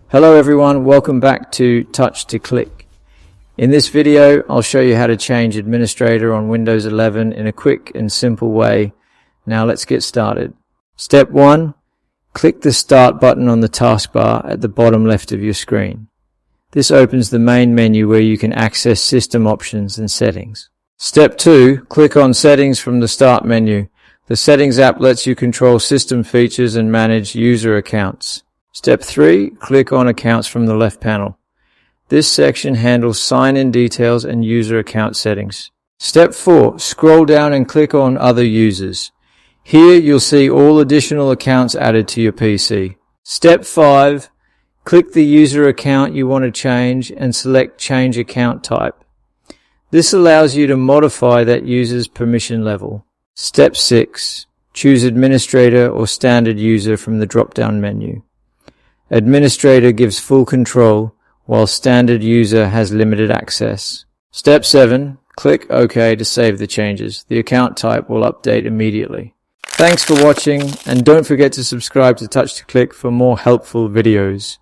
Hello everyone, welcome back to Touch to Click. In this video, I'll show you how to change Administrator on Windows 11 in a quick and simple way. Now let's get started. Step 1. Click the Start button on the taskbar at the bottom left of your screen. This opens the main menu where you can access system options and settings. Step 2. Click on Settings from the Start menu. The Settings app lets you control system features and manage user accounts. Step 3. Click on Accounts from the left panel. This section handles sign-in details and user account settings. Step 4. Scroll down and click on Other Users. Here you'll see all additional accounts added to your PC. Step 5. Click the user account you want to change and select Change Account Type. This allows you to modify that user's permission level. Step 6. Choose Administrator or Standard User from the drop-down menu. Administrator gives full control, while Standard User has limited access. Step 7. Click OK to save the changes. The account type will update immediately. Thanks for watching, and don't forget to subscribe to Touch to Click for more helpful videos.